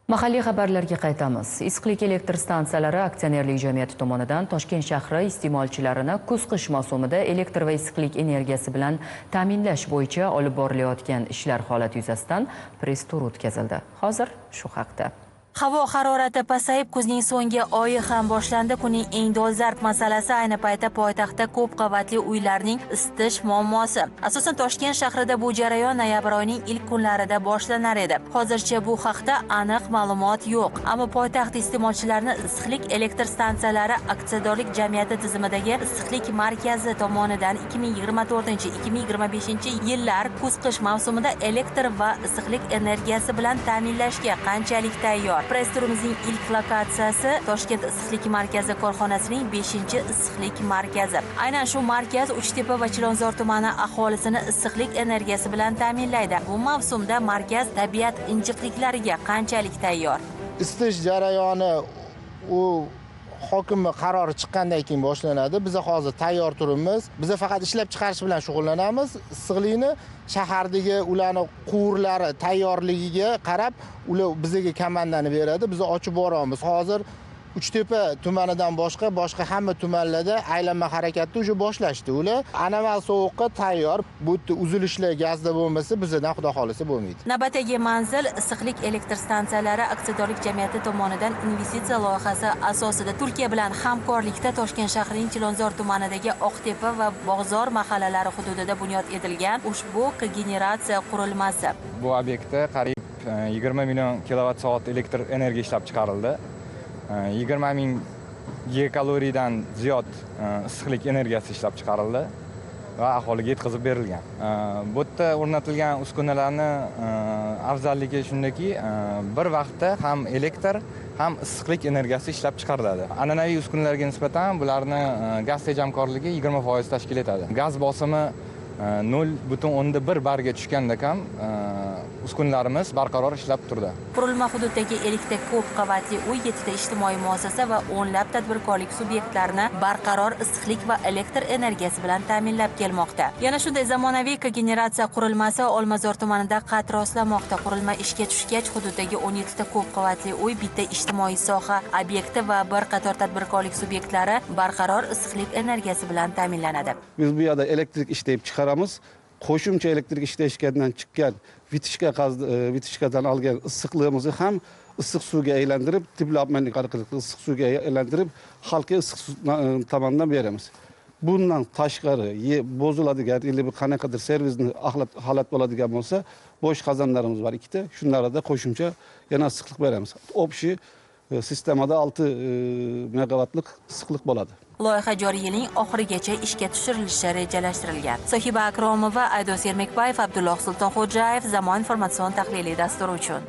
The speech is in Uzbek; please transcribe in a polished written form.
Mahalliy xabarlarga qaytamiz. Issiqlik elektr stansiyalari aksionerlik jamiyati tomonidan Toshkent shahri iste'molchilarini kuz-qish mavsumida elektr va issiqlik energiyasi bilan ta'minlash bo'yicha olib borilayotgan ishlar holati yuzasidan press tur o'tkazildi. Hozir shu haqda. Havo harorati pasayib, kuzning so'nggi oyi ham boshlandi. Kunning eng dolzarb masalasi ayni paytda poytaxtda ko'p qavatli uylarning isitish muammosi. Asosan Toshkent shahrida bu jarayon noyabr oyining ilk kunlarida boshlanar edi. Hozircha bu haqda aniq ma'lumot yo'q. Ammo poytaxt iste'molchilarini issiqlik elektr stansiyalari aksiyadorlik jamiyati tizimidagi issiqlik markazi tomonidan 2024-2025 yillar kuz-qish mavsumida elektr va issiqlik energiyasi bilan ta'minlashga qanchalik tayyor? Press turimizning ilk lokatsiyasi Toshkent issiqlik markazi korxonasining 5-issiqlik markazi. Aynan shu markaz Uchtepa va Chilonzor tumani aholisini issiqlik energiyasi bilan ta'minlaydi. Bu mavsumda markaz tabiat injiqliklariga qanchalik tayyor? Isitish jarayoni hokimning qarori chiqqandan keyin boshlanadi. Biz hozir tayyor turibmiz. Biz faqat ishlab chiqarish bilan shug'ullanamiz. Issiqlikni shahardagi ularning quvurlari tayyorligiga qarab, ular bizga komandani beradi. Biz ochib boramiz. Hozir Uchtepa tumanidan boshqa hamma tumanlarda aylanma harakatni уже boshlashdi. Ular anomal sovuqqa tayyor. Bu uzilishlar gazda bo'lmasa, bizdan xudo xolisa bo'lmaydi. Navbatdagi manzil issiqlik elektr stansiyalari aksiyadorlik jamiyati tomonidan investitsiya loyihasi asosida Turkiya bilan hamkorlikda Toshkent shahrining Chilonzor tumanidagi Oqtepa va Bog'zor mahallalari hududida bunyod etilgan ushbu kogeneratsiya qurilmasi. Bu obyektda qariyb 20 million kilovatt-soat elektr energiya ishlab chiqarildi. 20 ming gigakaloriyadan ziyod issiqlik energiyasi ishlab chiqarildi va aholiga yetkazib berilgan. Bu yerda o'rnatilgan uskunalarning afzalligi shundaki, bir vaqtda ham elektr ham issiqlik energiyasi ishlab chiqariladi. An'anaviy uskunalarga nisbatan bularning gaz tejamkorligi 20% tashkil etadi. Gaz bosimi 0.1 barga tushganda ham uskunalarimiz barqaror ishlab turdi. Qurilma hududdagi 50 ta ko'p qavatli uy, 7 ta ijtimoiy muassasa va o'nlab tadbirkorlik subyektlarini barqaror issiqlik va elektr energiyasi bilan ta'minlab kelmoqda. Yana shunday zamonaviy kogeneratsiya qurilmasi Olmazor tumanida qad rostlamoqda. Qurilma ishga tushgach, hududdagi 17 ta ko'p qavatli uy, bitta ijtimoiy soha obyekti va bir qator tadbirkorlik subyektlari barqaror issiqlik energiyasi bilan ta'minlanadi. Biz bu yerda elektrik ishlab chiqaramiz. Qo'shimcha elektrik ishlashgandan chiqqan vitishkadan olgan issiqligimizni ham issiq suvga aylantirib, developmentning orqali issiq suvga aylantirib, xalqqa issiq suv tomonidan beramiz. Bundan tashqari boziladigan, bir qanaqadir servisni holat bo'ladigan bo'lsa, bo'sh qozonlarimiz bor 2 ta. Shunlarda qo'shimcha yana issiqlik beramiz. Общий sistemada 6 megawattlik issiqlik bo'ladi. Loyiha joriy yilning oxirigacha ishga tushirilishi rejalashtirilgan. Sohiba Akromova, Aydos Ermekbayev, Abdulloh Sultonxo'jayev, Zamon informatsion tahliliy dasturi uchun.